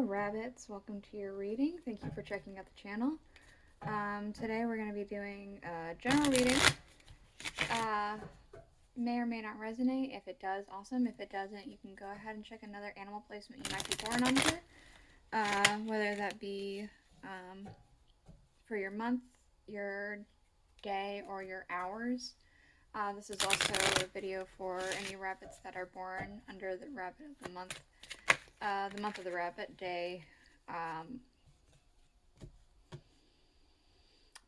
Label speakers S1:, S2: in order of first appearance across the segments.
S1: rabbits, welcome to your reading. Thank you for checking out the channel. Today we're going to be doing a general reading. May or may not resonate. If it does, awesome. If it doesn't, you can go ahead and check another animal placement you might be born under. Whether that be for your month, your day, or your hours. This is also a video for any rabbits that are born under the rabbit of the month. The month of the rabbit, day,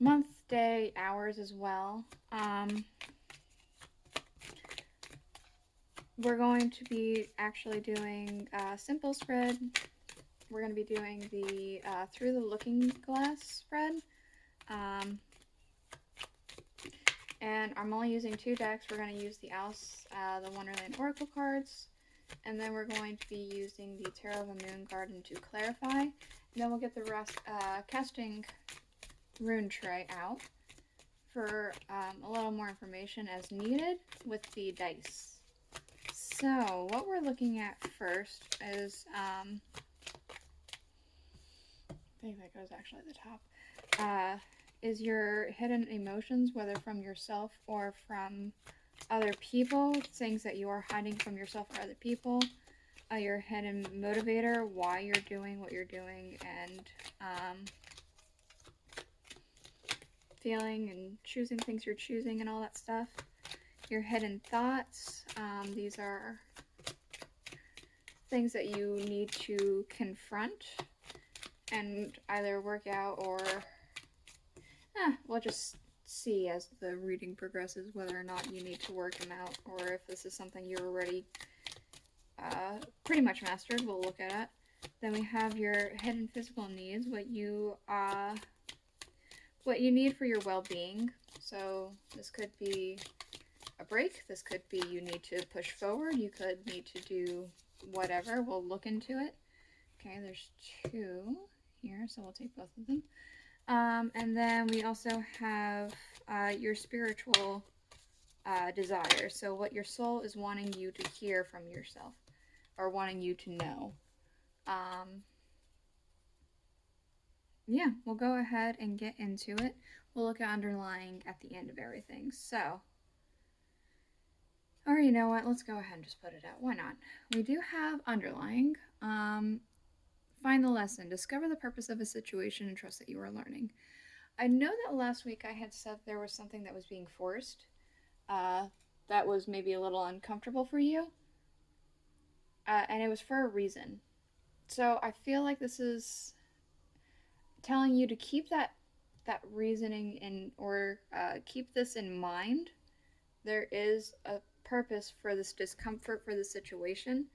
S1: month, day, hours as well. We're going to be actually doing a simple spread. We're going to be doing the Through the Looking Glass spread. And I'm only using 2 decks. We're going to use the Wonderland Oracle cards. And then we're going to be using the Tarot of a Moon Garden to clarify. And then we'll get the rest, casting rune tray out for a little more information as needed with the dice. So what we're looking at first is, I think that goes actually at the top, is your hidden emotions, whether from yourself or from other people, things that you are hiding from yourself or other people, your hidden motivator, why you're doing what you're doing, and feeling and choosing things you're choosing and all that stuff. Your hidden thoughts, these are things that you need to confront and either work out or we'll just see as the reading progresses whether or not you need to work them out, or if this is something you're already pretty much mastered. We'll look at it. Then we have your hidden physical needs, what you need for your well-being. So this could be a break, this could be you need to push forward, you could need to do whatever. We'll look into it. Okay, there's 2 here, so we'll take both of them. And then we also have your spiritual desire. So what your soul is wanting you to hear from yourself, or wanting you to know. Yeah, we'll go ahead and get into it. We'll look at underlying at the end of everything. So, or you know what? Let's go ahead and just put it out. Why not? We do have underlying. Find the lesson. Discover the purpose of a situation and trust that you are learning. I know that last week I had said there was something that was being forced. That was maybe a little uncomfortable for you. And it was for a reason. So I feel like this is telling you to keep that reasoning in, or keep this in mind. There is a purpose for this discomfort, for the situation.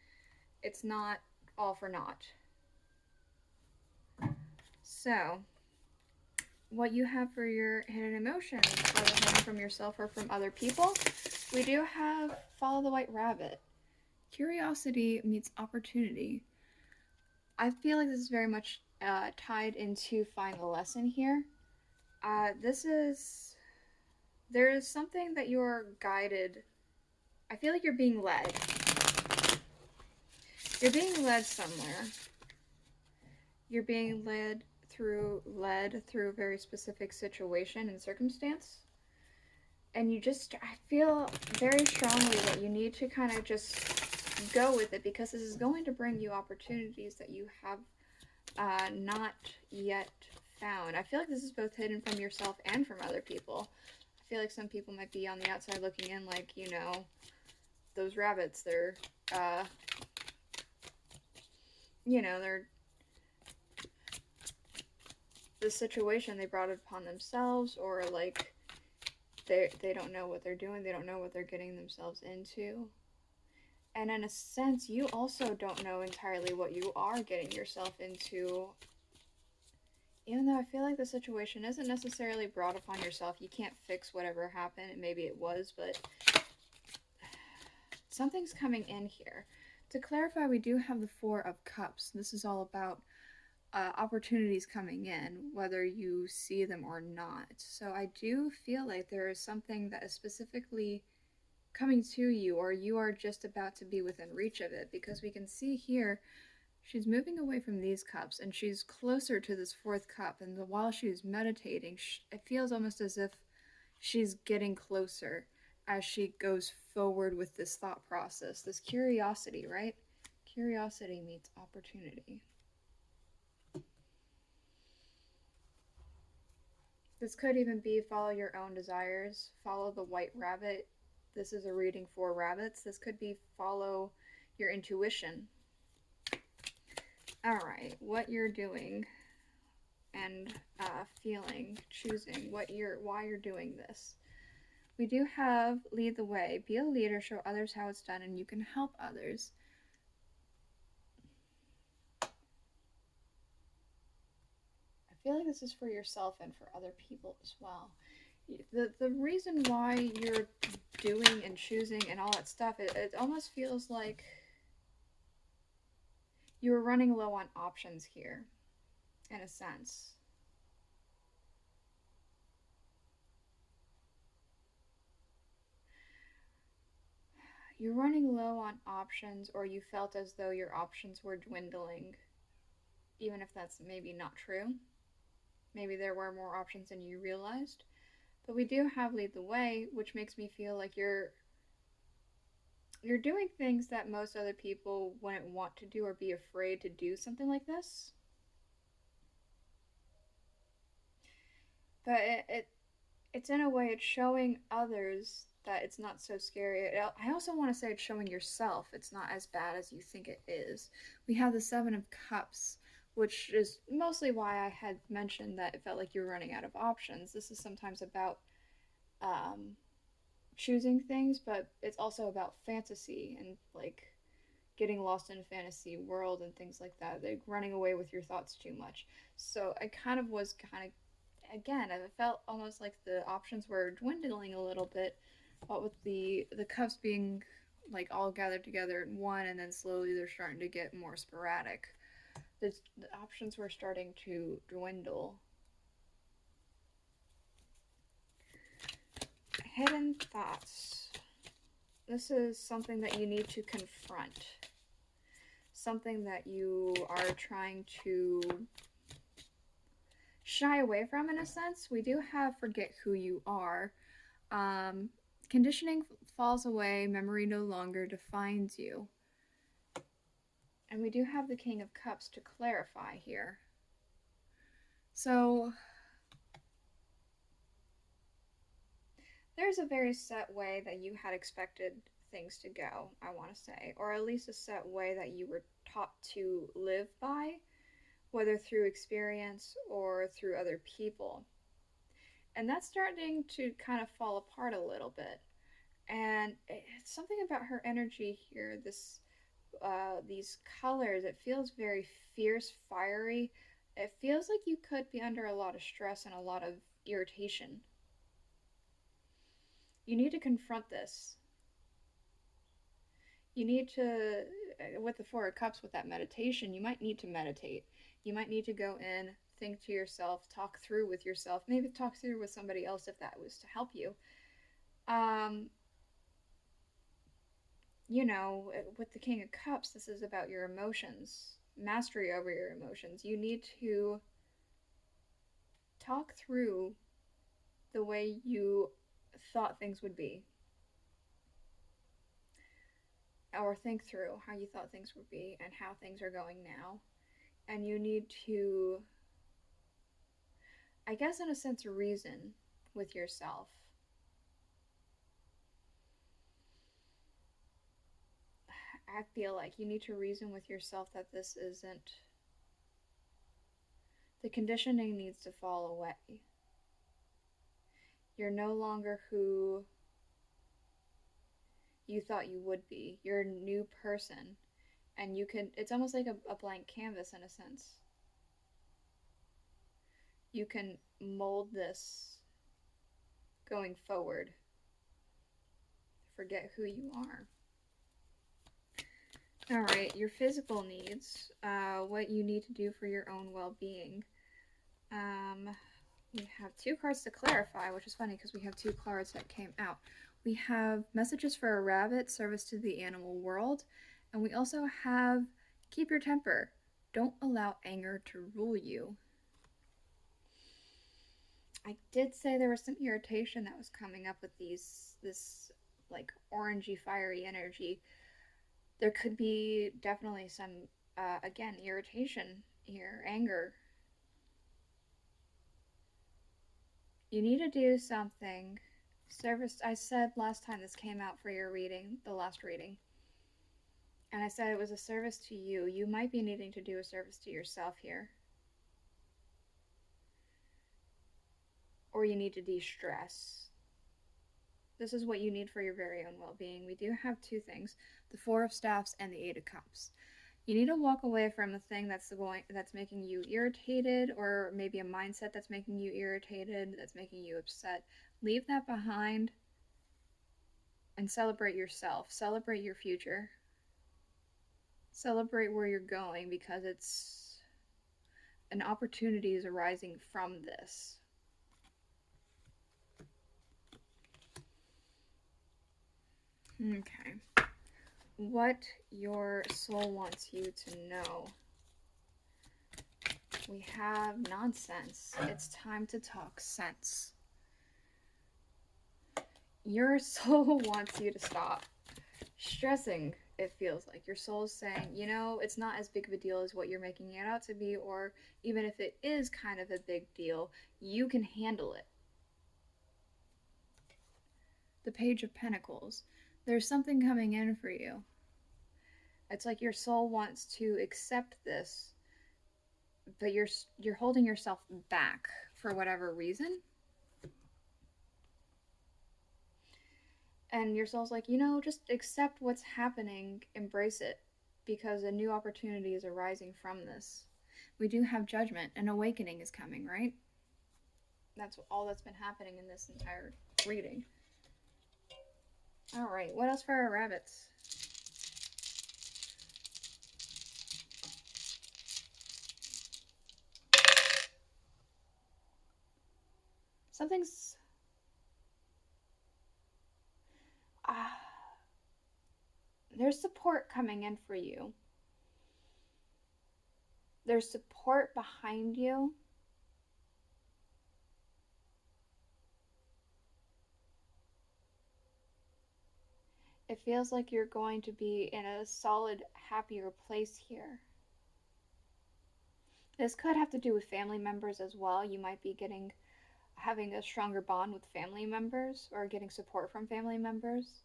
S1: It's not all for naught. So, what you have for your hidden emotions, whether hidden from yourself or from other people, we do have Follow the White Rabbit. Curiosity meets opportunity. I feel like this is very much tied into Find the Lesson here. There is something that you're guided. I feel like you're being led. You're being led somewhere. You're being led through a very specific situation and circumstance. And I feel very strongly that you need to kind of just go with it, because this is going to bring you opportunities that you have not yet found. I feel like this is both hidden from yourself and from other people. I feel like some people might be on the outside looking in, like, you know, those rabbits, they're, you know, the situation they brought it upon themselves, or like they don't know what they're doing, they don't know what they're getting themselves into. And in a sense, you also don't know entirely what you are getting yourself into. Even though I feel like the situation isn't necessarily brought upon yourself. You can't fix whatever happened, and maybe it was, but something's coming in here. To clarify, we do have the 4 of Cups. This is all about opportunities coming in, whether you see them or not. So I do feel like there is something that is specifically coming to you, or you are just about to be within reach of it, because we can see here She's moving away from these cups and she's closer to this fourth cup. And while she's meditating, it feels almost as if she's getting closer as she goes forward with this thought process, this curiosity, right? Curiosity meets opportunity. This could even be follow your own desires, follow the white rabbit. This is a reading for rabbits. This could be follow your intuition. All right, what you're doing and feeling, choosing why you're doing this. We do have lead the way, be a leader, show others how it's done, and you can help others. I feel like this is for yourself and for other people as well. The reason why you're doing and choosing and all that stuff, it almost feels like you're running low on options here, in a sense. You're running low on options, or you felt as though your options were dwindling, even if that's maybe not true. Maybe there were more options than you realized. But we do have lead the way, which makes me feel like you're doing things that most other people wouldn't want to do or be afraid to do something like this. But it's in a way, it's showing others that it's not so scary. I also want to say it's showing yourself it's not as bad as you think it is. We have the Seven of Cups, which is mostly why I had mentioned that it felt like you were running out of options. This is sometimes about choosing things, but it's also about fantasy and like getting lost in a fantasy world and things like that. Like running away with your thoughts too much. So I kind of was again, it felt almost like the options were dwindling a little bit, but with the cups being like all gathered together in one, and then slowly they're starting to get more sporadic. The options were starting to dwindle. Hidden thoughts. This is something that you need to confront. Something that you are trying to shy away from, in a sense. We do have forget who you are. Conditioning falls away, memory no longer defines you. And we do have the King of Cups to clarify here. So there's a very set way that you had expected things to go, I want to say, or at least a set way that you were taught to live by, whether through experience or through other people. And that's starting to kind of fall apart a little bit. And it's something about her energy here, these colors, it feels very fierce, fiery. It feels like you could be under a lot of stress and a lot of irritation. You need to confront this. You need to, with the Four of Cups, with that meditation, you might need to meditate. You might need to go in, think to yourself, talk through with yourself, maybe talk through with somebody else if that was to help you. You know, with the King of Cups, this is about your emotions, mastery over your emotions. You need to talk through the way you thought things would be, or think through how you thought things would be and how things are going now. And you need to, I guess, in a sense, reason with yourself. I feel like you need to reason with yourself that this isn't, the conditioning needs to fall away. You're no longer who you thought you would be. You're a new person. And you can, it's almost like a blank canvas in a sense. You can mold this going forward. Forget who you are. All right, your physical needs, what you need to do for your own well-being. We have two cards to clarify, which is funny because we have two cards that came out. We have messages for a rabbit, service to the animal world, and we also have keep your temper. Don't allow anger to rule you. I did say there was some irritation that was coming up with this like orangey fiery energy. There could be definitely some again irritation here, anger. You need to do something. Service, I said last time this came out for your reading, the last reading, and I said it was a service to you. You might be needing to do a service to yourself here. Or you need to de-stress. This is what you need for your very own well-being. We do have two things, the Four of Staffs and the Eight of Cups. You need to walk away from the thing that's making you irritated, or maybe a mindset that's making you irritated, that's making you upset. Leave that behind and celebrate yourself. Celebrate your future. Celebrate where you're going, because it's an opportunity is arising from this. Okay. What your soul wants you to know. We have nonsense. It's time to talk sense. Your soul wants you to stop stressing. It feels like your soul's saying, you know, it's not as big of a deal as what you're making it out to be, or even if it is kind of a big deal, you can handle it. The Page of Pentacles. There's something coming in for you. It's like your soul wants to accept this, but you're holding yourself back for whatever reason. And your soul's like, you know, just accept what's happening, embrace it, because a new opportunity is arising from this. We do have Judgment, an awakening is coming, right? That's all that's been happening in this entire reading. All right, what else for our rabbits? Something's there's support coming in for you. There's support behind you. It feels like you're going to be in a solid, happier place here. This could have to do with family members as well. You might be having a stronger bond with family members, or getting support from family members,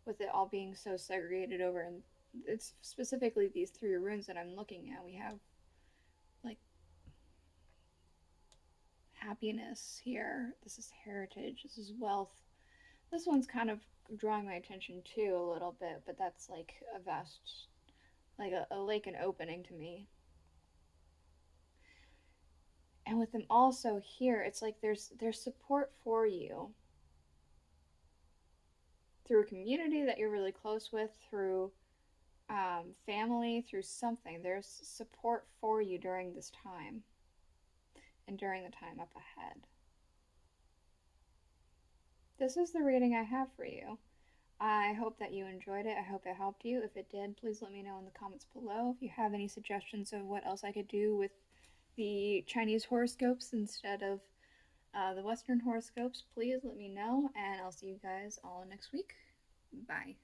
S1: with it all being so segregated over. And it's specifically these three runes that I'm looking at. We have like happiness here. This is heritage. This is wealth. This one's kind of drawing my attention too a little bit, but that's like a vast, like a lake and opening to me. And with them also here, it's like there's support for you through a community that you're really close with, through family, through something. There's support for you during this time and during the time up ahead. This is the reading I have for you. I hope that you enjoyed it. I hope it helped you. If it did, please let me know in the comments below. If you have any suggestions of what else I could do with the Chinese horoscopes instead of the Western horoscopes, please let me know, and I'll see you guys all next week. Bye.